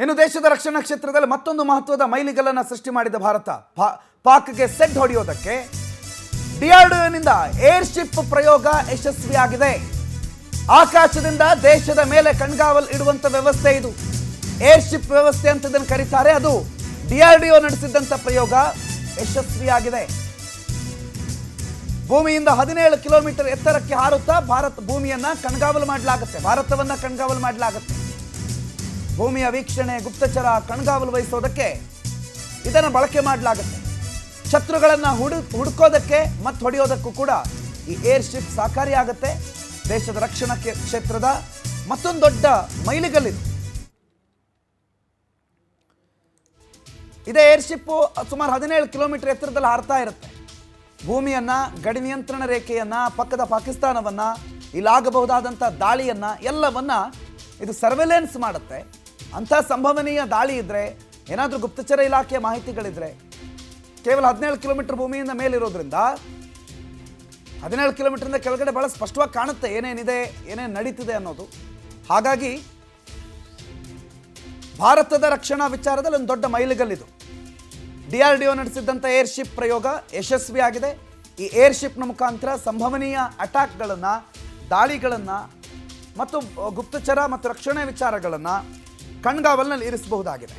ಇನ್ನು ದೇಶದ ರಕ್ಷಣಾ ಕ್ಷೇತ್ರದಲ್ಲಿ ಮತ್ತೊಂದು ಮಹತ್ವದ ಮೈಲಿಗಲ್ಲನ್ನು ಸೃಷ್ಟಿ ಮಾಡಿದ ಭಾರತ ಪಾಕ್ಗೆ ಸೆಡ್ ಹೊಡೆಯೋದಕ್ಕೆ ಡಿಆರ್ಡಿಒನಿಂದ ಏರ್ಶಿಪ್ ಪ್ರಯೋಗ ಯಶಸ್ವಿಯಾಗಿದೆ. ಆಕಾಶದಿಂದ ದೇಶದ ಮೇಲೆ ಕಣ್ಗಾವಲು ಇಡುವಂತ ವ್ಯವಸ್ಥೆ ಇದು. ಏರ್ಶಿಪ್ ವ್ಯವಸ್ಥೆ ಅಂತ ಇದನ್ನು ಕರೀತಾರೆ. ಅದು ಡಿಆರ್ಡಿಒ ನಡೆಸಿದಂತ ಪ್ರಯೋಗ ಯಶಸ್ವಿಯಾಗಿದೆ. ಭೂಮಿಯಿಂದ 17 ಕಿಲೋಮೀಟರ್ ಎತ್ತರಕ್ಕೆ ಹಾರುತ್ತಾ ಭೂಮಿಯನ್ನ ಕಣ್ಗಾವಲು ಮಾಡಲಾಗುತ್ತೆ. ಭಾರತವನ್ನ ಕಣ್ಗಾವಲು ಮಾಡಲಾಗುತ್ತೆ. ಭೂಮಿಯ ವೀಕ್ಷಣೆ, ಗುಪ್ತಚರ, ಕಣ್ಗಾವಲು ವಹಿಸೋದಕ್ಕೆ ಇದನ್ನು ಬಳಕೆ ಮಾಡಲಾಗುತ್ತೆ. ಶತ್ರುಗಳನ್ನ ಹುಡುಕೋದಕ್ಕೆ ಮತ್ತು ಹೊಡೆಯೋದಕ್ಕೂ ಕೂಡ ಈ ಏರ್ಶಿಪ್ ಸಹಕಾರಿಯಾಗುತ್ತೆ. ದೇಶದ ರಕ್ಷಣಾ ಕ್ಷೇತ್ರದ ಮತ್ತೊಂದು ದೊಡ್ಡ ಮೈಲಿಗಲ್ಲಿದೆ. ಇದೇ ಏರ್ಶಿಪ್ ಸುಮಾರು 17 ಕಿಲೋಮೀಟರ್ ಎತ್ತರದಲ್ಲಿ ಹಾರ್ತಾ ಇರುತ್ತೆ. ಭೂಮಿಯನ್ನ, ಗಡಿ ನಿಯಂತ್ರಣ ರೇಖೆಯನ್ನ, ಪಕ್ಕದ ಪಾಕಿಸ್ತಾನವನ್ನ, ಇಲ್ಲಾಗಬಹುದಾದಂಥ ದಾಳಿಯನ್ನ ಎಲ್ಲವನ್ನ ಇದು ಸರ್ವೆಲೆನ್ಸ್ ಮಾಡುತ್ತೆ. ಅಂಥ ಸಂಭವನೀಯ ದಾಳಿ ಇದ್ರೆ, ಏನಾದರೂ ಗುಪ್ತಚರ ಇಲಾಖೆಯ ಮಾಹಿತಿಗಳಿದ್ರೆ, ಕೇವಲ 17 ಕಿಲೋಮೀಟರ್ ಭೂಮಿಯಿಂದ ಮೇಲಿರೋದ್ರಿಂದ 17 ಕಿಲೋಮೀಟರ್ನಿಂದ ಕೆಳಗಡೆ ಬಹಳ ಸ್ಪಷ್ಟವಾಗಿ ಕಾಣುತ್ತೆ ಏನೇನಿದೆ, ಏನೇನು ನಡೀತಿದೆ ಅನ್ನೋದು. ಹಾಗಾಗಿ ಭಾರತದ ರಕ್ಷಣಾ ವಿಚಾರದಲ್ಲಿ ಒಂದು ದೊಡ್ಡ ಮೈಲಿಗಲ್ಲಿದು. ಡಿಆರ್ಡಿಒ ನಡೆಸಿದ್ದಂಥ ಏರ್ಶಿಪ್ ಪ್ರಯೋಗ ಯಶಸ್ವಿಯಾಗಿದೆ. ಈ ಏರ್ಶಿಪ್ನ ಮುಖಾಂತರ ಸಂಭವನೀಯ ಅಟ್ಯಾಕ್ಗಳನ್ನು, ದಾಳಿಗಳನ್ನು ಮತ್ತು ಗುಪ್ತಚರ ಮತ್ತು ರಕ್ಷಣೆ ವಿಚಾರಗಳನ್ನು ಕಣ್ಗಾವಲಿನಲ್ಲಿ ಇರಿಸಬಹುದಾಗಿದೆ.